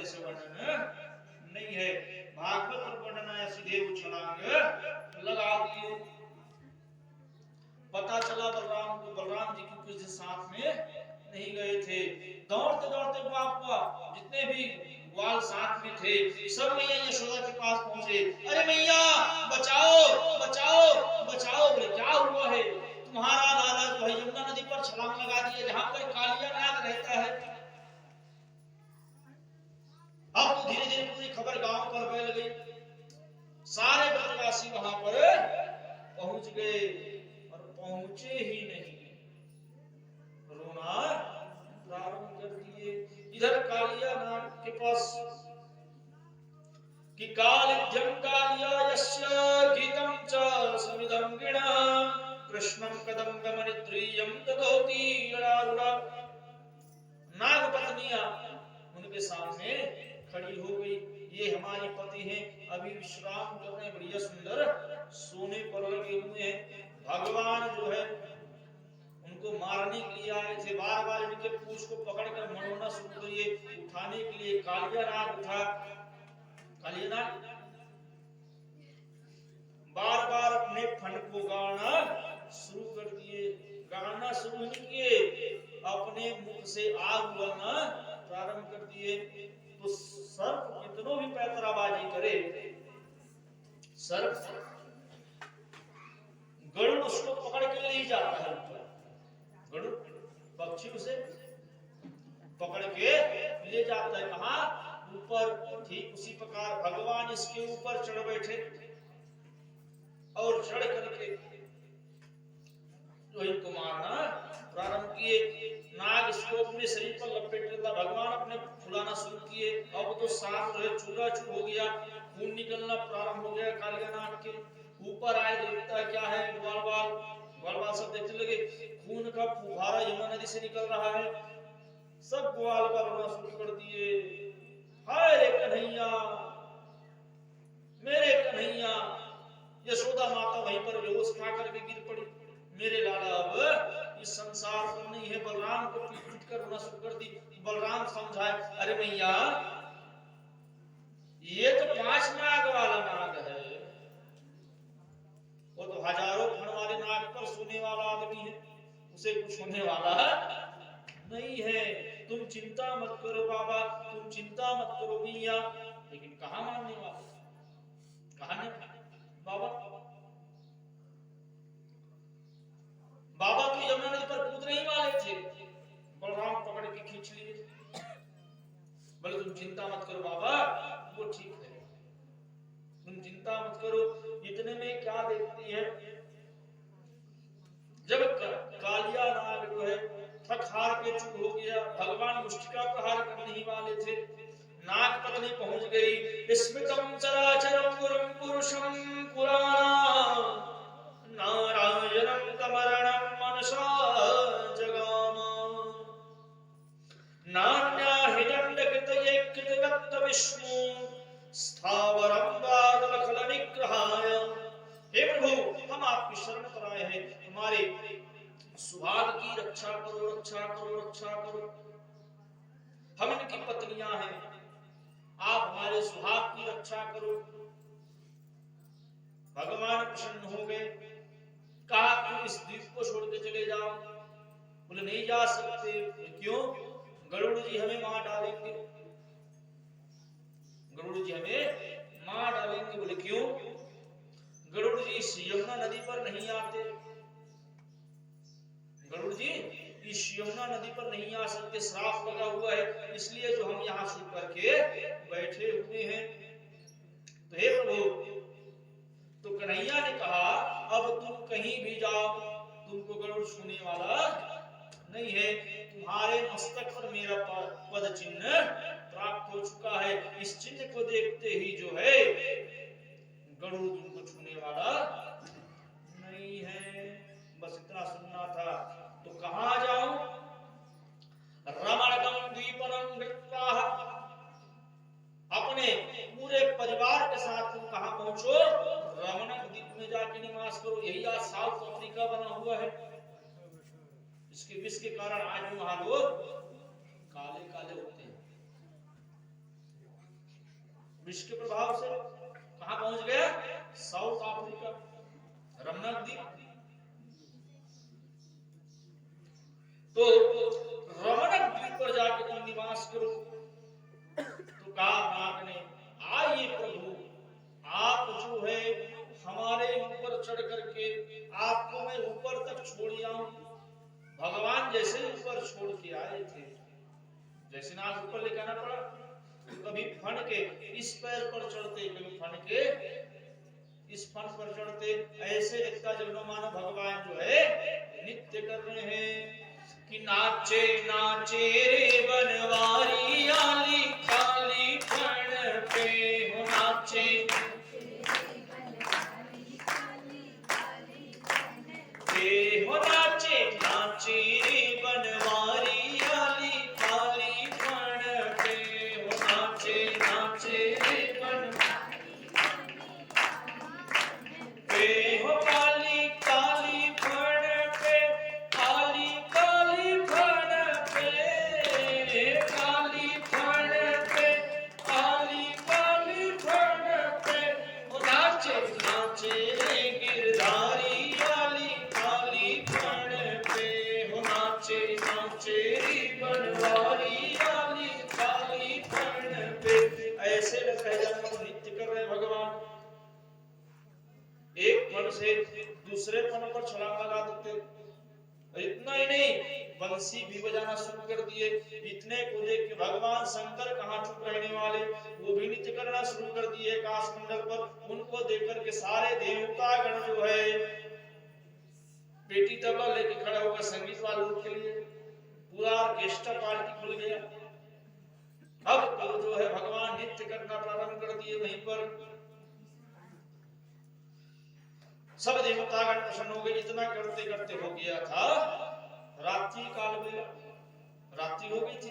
से वर्णन नहीं है। भागवत वर्णन है सीधे छलांग लगा दिए। पता चला बलराम को, बलराम जी की किसी साथ में नहीं गए थे। दौड़ते दौड़ते बाप जितने भी ग्वाल साथ में थे सब मैया यशोदा के पास पहुंचे। अरे मैया बचाओ बचाओ बचाओ। बोले क्या हुआ है? तुम्हारा दादा जो है यमुना नदी पर छलांग लगा दिया जहां पर कालिया नाग रहता है। अब तो धीरे धीरे पूरी खबर गांव पर फैल गई। सारे ब्रजवासी वहां पर पहुंच गए और पहुंचे ही नहीं, रोना प्रारंभ कर दिए। इधर कालिया नाग के पास कि कालिज्यं कालिया यस्य गीतं च समिदं गिणा कृष्णं कदम्बमनिद्रियं तदोति ललारुणा। नाग पत्नियां उनके सामने खड़ी हो गई। ये हमारे पति हैं, अभी विश्राम कर रहे हैं, बढ़िया सुंदर सोने पर लगे हुए हैं। भगवान जो है उनको मारने के लिए आए थे। बार बार इनके पूंछ को पकड़कर मरोना शुरू किए, उठाने के लिए कालिया नाग उठा। कालिया नाग बार बार अपने फन को गाना शुरू कर दिए। गाना शुरू नहीं किए, अपने मुख से आग उगलना प्रारंभ कर दिए। तो सर्प कितनों भी पैतराबाजी करे, सर्प गरुड़ उसको पकड़ के ले जाता है ऊपर। गरुड़ पक्षी उसे पकड़ के ले जाता है कहां? ऊपर। ठीक उसी प्रकार भगवान इसके ऊपर चढ़ बैठे और चढ़ करके जो इनको मारना प्रारंभ किए। नाग इसको अपने शरीर पर लपेट लेता, भगवान अपने फुलाना शुरू किए। अब तो सांप जो है चूराचूर हो गया, खून निकलना प्रारंभ हो गया कालिया नाग के ऊपर। आए देखता है क्या है, ग्वाल सब देखने लगे, खून का फुहारा यमुना नदी से निकल रहा है। सब ग्वाल रोना शुरू कर दिए, हाय रे कन्हैया मेरे कन्हैया। यशोदा माता वहीं पर बेहोश खा करके गिर पड़ी। मेरे लाला अब इस संसार पर नहीं है। बलराम को पीट कर रोना शुरू कर दी। बलराम समझाए, अरे मैया ये तो 5 नाग वाला नाग है, वो तो हजारों फण वाले नाग पर सोने वाला आदमी है, उसे कुछ होने वाला नहीं है। तुम चिंता मत करो बाबा, तुम चिंता मत करो मैया। लेकिन कहां मानने वाले, कहां ने बाबा तो यमुना नदी पर कूदने ही वाले थे। बलराम पकड़ के खींच लिए। बोले तुम चिंता मत करो बाबा, वो ठीक है, तुम चिंता मत करो। इतने में क्या देखती है, जब कालिया नाग जो है थक हार के चुप हो गया, भगवान मुष्टिका प्रहार करने ही वाले थे। नाग पत्नी पहुंच गई। स्मितं चराचरं गुरुं पुरुषं पुराणं नारायणं तमरणं मनसा जगाम नान्या हि दण्डकृतये कृतवत्त विष्णु स्थावरं बादलखल निग्रहाय। हे प्रभु हम आपकी शरण पर आए हैं, हमारे सुहाग की रक्षा करो, रक्षा करो, रक्षा करो। हम इनकी पत्नियां हैं, आप हमारे सुहाग की रक्षा करो। भगवान प्रसन्न हो गए, कहा तुम इस द्वीप को छोड़ के चले जाओ। बोले नहीं जा सकते। क्यों? गरुड़ जी हमें मार डालेंगे, गरुड़ जी हमें मार डालेंगे। बोले क्यों? गरुड़ जी इस यमुना नदी पर नहीं आते, गरुड़ जी इस यमुना नदी पर नहीं आ सकते, श्राप लगा हुआ है, इसलिए जो हम यहाँ छुप करके बैठे हुए हैं। तो हे प्रभु, तो कन्हैया ने कहा अब तुम कहीं भी जाओ, तुमको गरुड़ छूने वाला नहीं है। तुम्हारे मस्तक पर मेरा पद चिन्ह प्राप्त हो चुका है। इस चिन्ह को देखते ही जो है गरुड़ तुमको छूने वाला नहीं है। बस इतना सुनना था। तो कहां जाऊं? रमणकं द्वीपनं गत्वा, अपने पूरे परिवार के साथ तुम कहां पहुंचो? रमणक द्वीप में जाके निवास करो। यही आज साउथ अफ्रीका बना हुआ है। इसके विष के कारण आज वहां लोग काले काले होते हैं। विष के प्रभाव से कहां पहुंच गया? साउथ अफ्रीका, रमनक द्वीप। तो रमनक द्वीप पर जाके तुम निवास करो। तो कहा नाग ने, आइए प्रभु, आप जो है हमारे ऊपर चढ़ करके आपको मैं ऊपर तक छोड़ आऊं। भगवान जैसे ऊपर छोड़ के आए थे, जैसे नाग ऊपर लेकर आना पड़ा, कभी फन के इस पैर पर चढ़ते, कभी फन के इस फन पर चढ़ते। ऐसे लगता जब मानो भगवान जो है नित्य कर रहे हैं कि नाचे नाचे रे बनवारी आली काली फन पे हो नाचे। हो नाचे नाचे रे बनवारी आली काली फन पे हो नाचे नाचे रे बनवारी पे हो काली काली फन पे काली काली फन पे काली फन पे काली काली फन पे हो नाचे नाचे रे गिरधारी आली काली फन पे हो नाचे नाचे रे बनवारी आली काली फन पे। ऐसे लगता नित्य कर रहे भगवान। एक फन से दूसरे फन पर छलांग लगा देते। इतना ही नहीं, बंसी भी बजाना शुरू कर दिए। इतने को देख के भगवान शंकर कहां चुप रहने वाले, वो भी नृत्य करना शुरू कर दिए आकाश मंडल पर। उनको देख करके सारे देवता गण जो है पेटी तबला लेके खड़ा होकर संगीत वालों के लिए पूरा ऑर्केस्ट्रा पार्टी खुल गया। अब तो जो है भगवान नृत्य करना प्रारंभ कर दिए। वहीं पर सब देवतागण प्रसन्न हो गए। इतना करते करते हो गया था रात्रि काल बेला, रात्रि हो गई थी।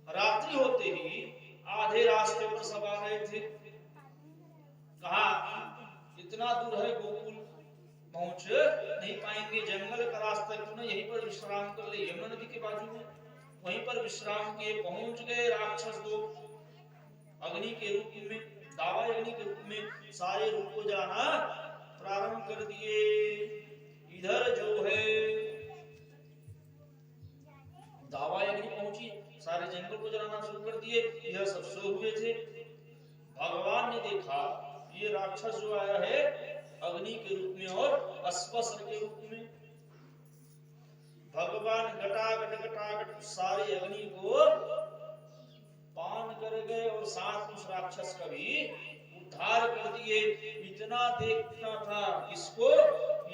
रात्रि होते ही आधे रास्ते पर सब आ रहे थे। कहा इतना दूर है गोकुल, पहुंच नहीं पाएंगे, जंगल का रास्ता क्यों ना यहीं पर विश्राम कर ले, यमुना नदी के बाजू में। वहीं पर विश्राम किए। पहुंच गए राक्षस दो अग्नि के रूप में, दावा अग्नि के रूप में सारे रूप को जलाना प्रारंभ कर दिए। इधर जो है दावा अग्नि पहुंची, सारे जंगल को जलाना शुरू कर दिए। इधर सब सो हुए थे। भगवान ने देखा ये राक्षस जो आया है अग्नि के रूप में और अस्वस्त्र के रूप में। भगवान घटाघट सारे अग्नि को पान कर गए और साथ उस राक्षस का भी उद्धार कर दिए। इतना देखना था इसको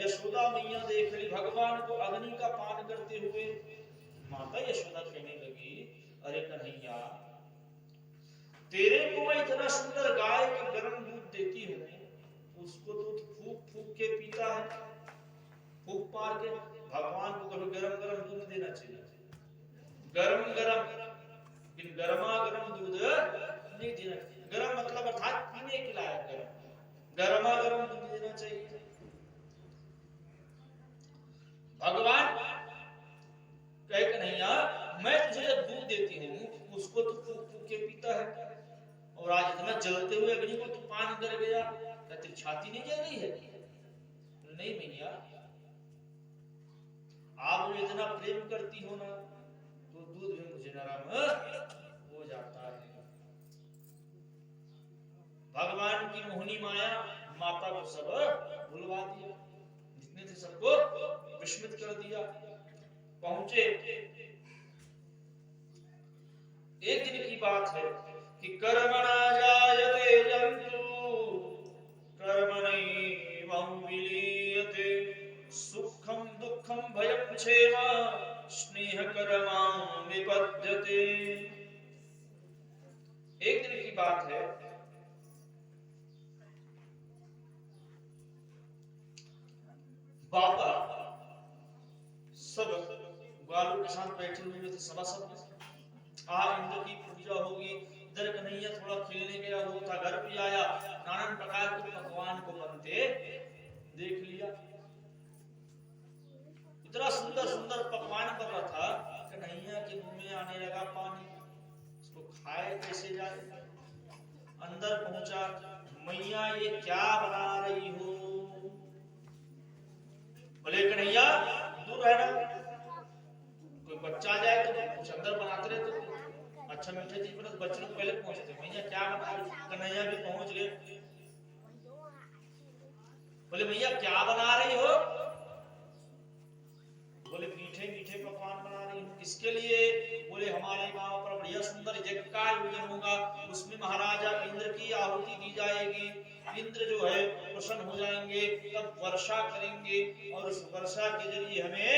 यशोदा मैया देख ली भगवान को अग्नि का पान करते हुए। माता यशोदा कहने लगी, अरे कन्हैया, तेरे को मैं इतना सुंदर गाय का गर्म दूध देती हूँ, उसको तो फूक फूक के पीता है, फूक मार के। भगवान को कभी गरम गरम दूध देना चाहिए, गरम गरम, लेकिन गरमा गरम दूध नहीं देना। गरम मतलब अर्थात पीने के लायक गरम, गरमा गरम दूध देना चाहिए। भगवान कहे कन्हैया, मैं तुझे जब दूध देती हूँ उसको तो फूक फूक के पीता है, और आज इतना जलते हुए अग्नि को तू पान कर गया, क्या तेरी छाती नहीं जल रही है? नहीं मैया, आप मुझे इतना प्रेम करती हो ना, तो दूध भी मुझे नरम हो जाता है। भगवान की मोहिनी माया माता को सब भुलवा दिया, जितने थे सबको विस्मित कर दिया। पहुंचे, एक दिन की बात है कि कर्मणा जायते जंतु कर्मणैवं विलीयते, सुखम दुखम भयं क्षेम स्नेह कर्मां विपद्यते। एक दिन की बात है, बाबा सब ग्वालों के साथ बैठे हुए थे सभासद में। आज इंद्र की पूजा होगी, इधर कन्हैया थोड़ा खेलने गया हुआ था, घर पे आया, नानान प्रकार के पकवान को बनते देख लिया। इतना सुंदर सुंदर पकवान बन रहा था, कन्हैया के मुंह में आने लगा पानी। इसको खाए कैसे जाए? अंदर पहुंचा, मैया ये क्या बना रही हो? बोले कन्हैया दूर रहना, कोई बच्चा जाए तो कुछ अंदर बनाते रहे तो अच्छा मीठे चीज बना, बच्चों को पहले पहुंचते, भैया क्या बना रही? कन्हैया भी पहुंच गए। बोले भैया क्या बना रही हो? बोले मीठे मीठे पकवान बना रही हूँ। किसके लिए? बोले हमारे गांव पर बढ़िया सुंदर यज्ञ का आयोजन होगा, उसमें महाराजा इंद्र की आहुति दी जाएगी, इंद्र जो है प्रसन्न हो जाएंगे, तब वर्षा करेंगे और उस वर्षा के जरिए हमें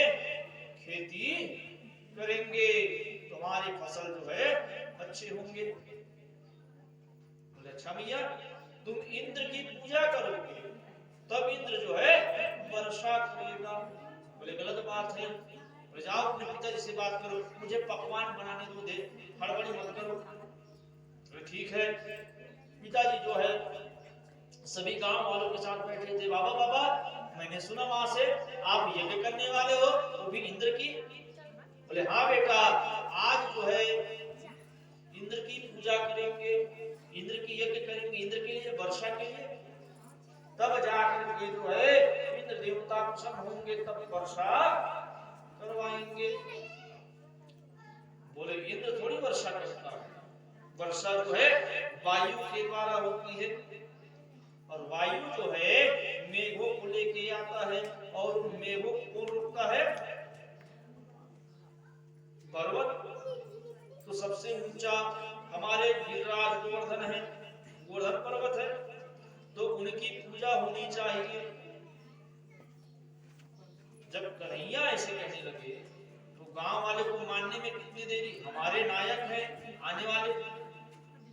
खेती करेंगे, तुम्हारी फसल जो है अच्छे होंगे। बोले अच्छा भैया तुम इंद्र की पूजा करोगे तब इंद्र जो है वर्षा करेगा। बोले गलत बात है। बोले जाओ अपने पिताजी से बात करो, मुझे पकवान बनाने दो, दे हड़बड़ी मत करो। बोले ठीक है। पिताजी जो है सभी गांव वालों के साथ बैठे थे। बाबा बाबा मैंने सुना वहां से आप यज्ञ करने वाले हो, वो भी इंद्र की। बोले हाँ बेटा, आज जो है इंद्र की पूजा करेंगे, इंद्र की यज्ञ करेंगे, इंद्र के लिए वर्षा के लिए, तब जाकर के जो है इंद्र देवता प्रसन्न होंगे, तब वर्षा करवाएंगे। बोले इंद्र थोड़ी वर्षा करता है, वर्षा जो है वायु के द्वारा होती है, और वायु जो है मेघों को लेके आता है, और उन मेघों को रोकता है पर्वत। तो सबसे ऊंचा हमारे गिरिराज गोवर्धन है, गोवर्धन पर्वत है, तो उनकी पूजा होनी चाहिए। जब कन्हैया ऐसे कहने लगे तो गांव वाले को मानने में कितनी देरी, हमारे नायक हैं आने वाले,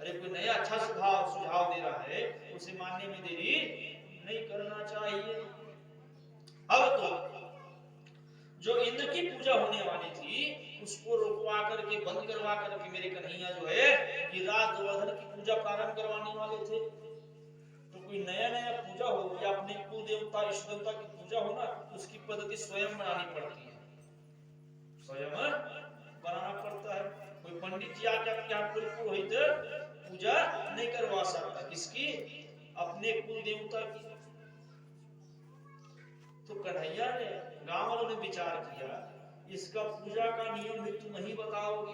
अरे कोई नया अच्छा सुझाव दे रहा है, उसे मानने में देरी नहीं करना चाहिए। अब तो जो इंद्र की पूजा होने वाली थी उसको रोकवा करके, बंद करवा करके मेरे कन्हैया जो है गिरिराज गोवर्धन की पूजा प्रारंभ करवाने वाले थे। तो कोई नया नया पूजा हो या अपने कुल देवता इष्ट देवता की पूजा हो ना, उसकी पद्धति स्वयं बनानी पड़ती है, स्वयं बनाना पड़ता है। कोई पंडित जी आके आपके यहाँ कोई पुरोहित पूजा नहीं करवा सकता, किसकी? अपने कुल देवता की। तो कन्हैया ने, गांव वालों ने विचार किया, इसका पूजा का नियम भी तुम ही बताओगे,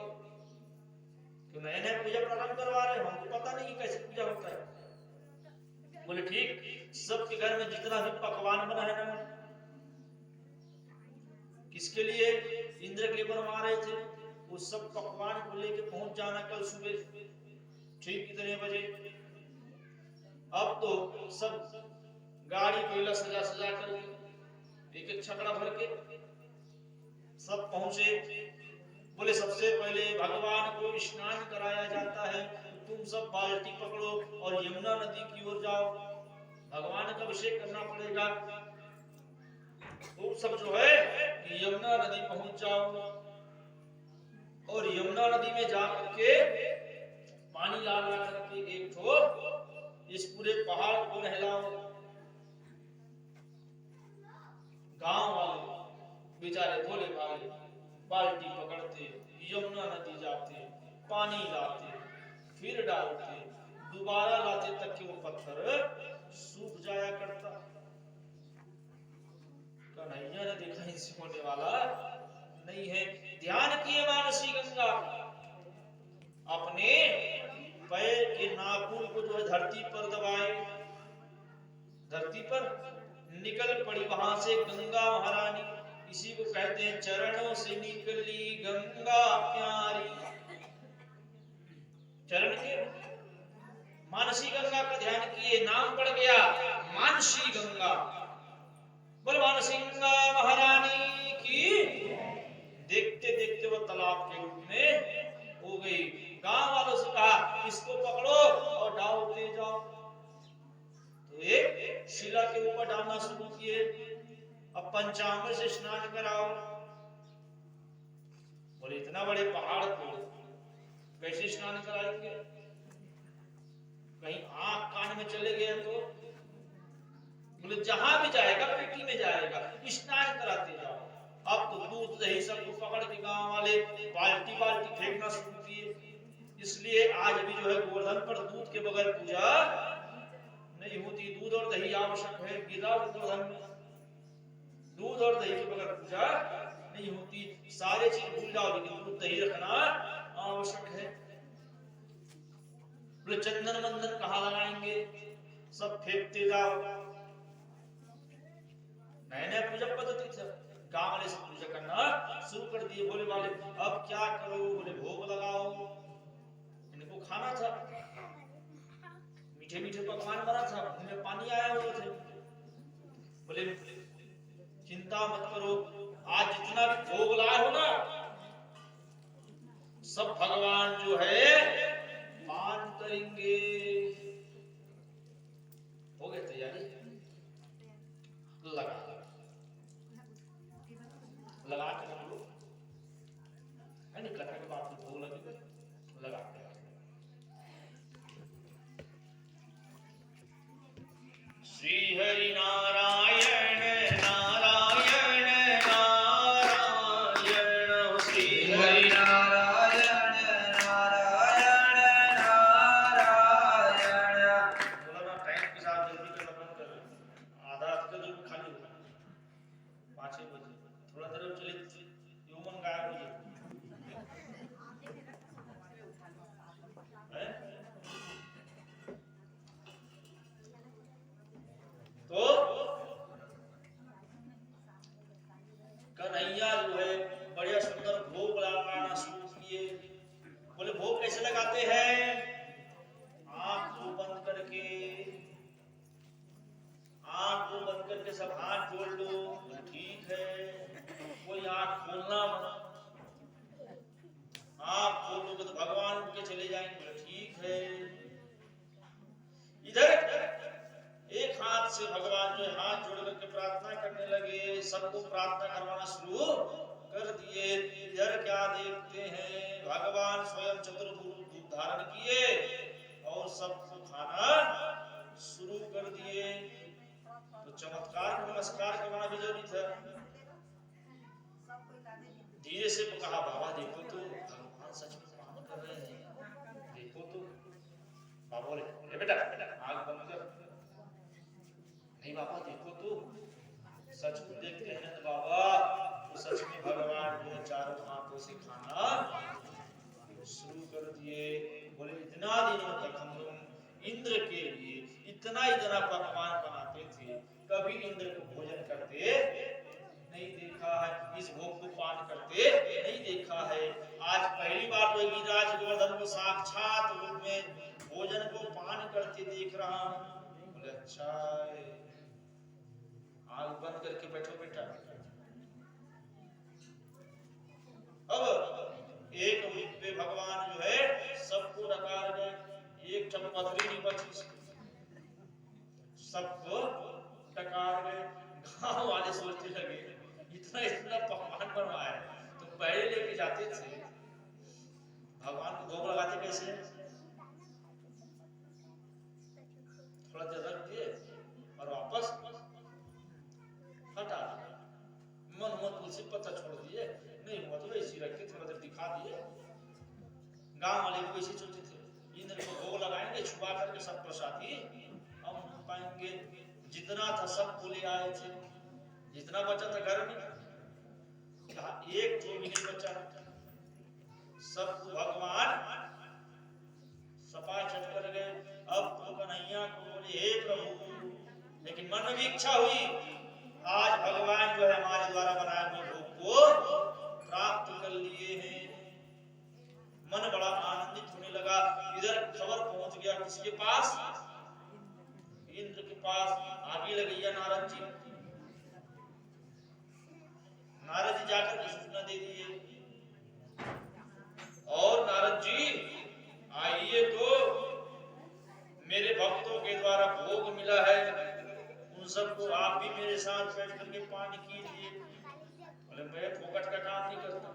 तो नए नए पूजा प्रारंभ करवा रहे, हमको पता नहीं कैसे पूजा होता है। बोले ठीक, सबके घर में जितना भी पकवान बना है ना, किसके लिए? इंद्र के लिए बनवा रहे थे, वो सब पकवान को लेके पहुंच जाना कल सुबह ठीक कितने बजे। अब तो सब गाड़ी कोयला सजा सजा कर एक एक छकड़ा भर के सब पहुंचे। बोले सबसे पहले भगवान को स्नान कराया जाता है, तो तुम सब बाल्टी पकड़ो और यमुना नदी की ओर जाओ, भगवान का अभिषेक करना पड़ेगा। तुम सब जो है यमुना नदी पहुंच जाओ और यमुना नदी में जा करके पानी ला करके एक ठो इस पूरे पहाड़ को नहलाओ। गांव वाले बेचारे भोले भाले बाल्टी पकड़ते, यमुना नदी जाते, पानी लाते, फिर डालते, दोबारा लाते तक कि वो पत्थर सूख जाया करता। कन्हैया ने देखा इनसे होने वाला नहीं है, ध्यान किए मानसी गंगा, अपने पैर के नाखून को जो है धरती पर दबाए, धरती पर निकल पड़ी वहां से गंगा महारानी। इसी को कहते हैं चरणों से निकली गंगा प्यारी। चरण के मानसी गंगा का ध्यान किए, नाम पड़ गया मानसी गंगा। बोल मानसी गंगा महारानी की। देखते देखते वो तालाब के रूप में हो गई। गांव वालों से कहा इसको पकड़ो और डालते जाओ, तो एक शिला के ऊपर डालना शुरू किए। अब पंचामृत से स्नान कराओ। बोले इतना बड़े पहाड़ को कैसे स्नान कराएंगे, कहीं आंख कान में चले गए तो? बोले जहां भी जाएगा पेटी में जाएगा, स्नान कराते जाओ। अब तो दूध दही सबको पकड़ के गांव वाले बाल्टी बाल्टी फेंकना शुरू किए। इसलिए इसलिए आज भी जो है गोवर्धन पर दूध के बगैर पूजा नहीं होती। दूध और दही आवश्यक है। गिरा गोवर्धन में दूध और दही के बगैर पूजा नहीं होती। सारे चीज भूल जाओ लेकिन दूध दही रखना आवश्यक है। बोले चंदन मंदन कहाँ लगाएंगे? सब फेंकते जाओ। नए नए पूजा पद्धति थे, गांव वाले से पूजा करना शुरू कर दिए। बोले वाले अब क्या करो? बोले भोग लगाओ। इनको खाना था, मीठे मीठे पकवान बना था, मुंह में पानी आया हुए थे। बोले चिंता मत करो, आज जितना भी भोग लाए हो ना सब भगवान जो है पान करेंगे। हो गए तैयारी? लगा लगा के हम लोग है नहीं करने के बाद भोग लगे लगा के श्री हरि नारायण नारायण नारायण श्री हरि नारायण नारायण नारायण। बोला ना टाइम के साथ जल्दी करना बंद कर, आधा का जो खाली होगा 5 बजे थोड़ा देर चले ह्यूमन गायब हो जाए। तो कन्हैया जो है बढ़िया सुंदर भोग लगाना शुरू किए। बोले भोग कैसे लगाते हैं? आंख को बंद करके, आंख को बंद करके सब हाथ जोड़ लो। ठीक है, कोई आंख खोलना मत। आंख खोलोगे तो भगवान के चले जाएंगे। ठीक है, इधर एक हाथ से भगवान जो हाथ जोड़ करके प्रार्थना करने लगे। सबको प्रार्थना करवाना शुरू कर दिए। इधर क्या देखते हैं? भगवान स्वयं चतुर्भुज रूप धारण किए और सबको खाना शुरू कर दिए। तो चमत्कार नमस्कार करना भी जरूरी था। धीरे से कहा बाबा देखो तो भगवान सच में पान कर रहे हैं, देखो तो। बाबा बोले बेटा आग बंद कर। नहीं बाबा देखो तो, सच में देखते हैं तो बाबा तो सच में भगवान जो चारों हाथों से खाना शुरू कर दिए। बोले इतना दिनों तक हम लोग इंद्र के लिए इतना पकवान बनाते थे, कभी इंद्र को भोजन करते नहीं देखा है, इस भोग को पान करते नहीं देखा है। आज पहली बार तो गिरिराज गोवर्धन को साक्षात रूप में भोजन को पान करते देख रहा हूं। बोले अच्छा है, आग बंद करके बैठो बेटा। अब एक रूप पे भगवान जो है सबको डकार गए। एक ठम पथरी नहीं बची, सबको डकार गए। गांव वाले सोचने लगे इतना इतना पकवान बनवाया तो पहले लेके जाते थे, भगवान को भोग लगाते कैसे? थोड़ा देर रख दिए और वापस हटा दिया। मन हुआ तुलसी पत्ता छोड़ दिए, नहीं हुआ तो ऐसी रख के थोड़ा देर दिखा दिए। गांव वाले को वैसे सोचते थे इंद्र को भोग लगाएंगे, छुपा करके सब प्रसादी हम पाएंगे। जितना था सब को ले आए थे, जितना बचा था घर में एक जो भी नहीं बचा, सब भगवान सपा चट कर गए। अब तो कन्हैया को बोले हे प्रभु, लेकिन मन में भी इच्छा हुई आज भगवान जो है हमारे द्वारा बनाए हुए भोग को प्राप्त कर लिए हैं। मन बड़ा आनंदित होने लगा। इधर खबर पहुंच गया किसके पास? इंद्र के पास। आगे लगैया नारद जी। नारद जी जाकर के सूचना दे दिए और नारद जी आइए, तो मेरे भक्तों के द्वारा भोग मिला है, उन सबको आप भी मेरे साथ बैठ करके पान कीजिए। बोले मैं फोकट का काम नहीं करता,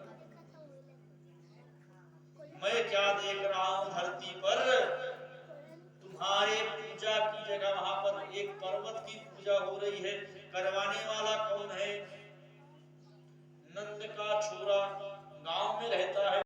मैं क्या देख रहा हूं धरती पर तुम्हारे पूजा की जगह वहां पर एक पर्वत की पूजा हो रही है। करवाने वाला कौन है? नंद का छोरा गांव में रहता है।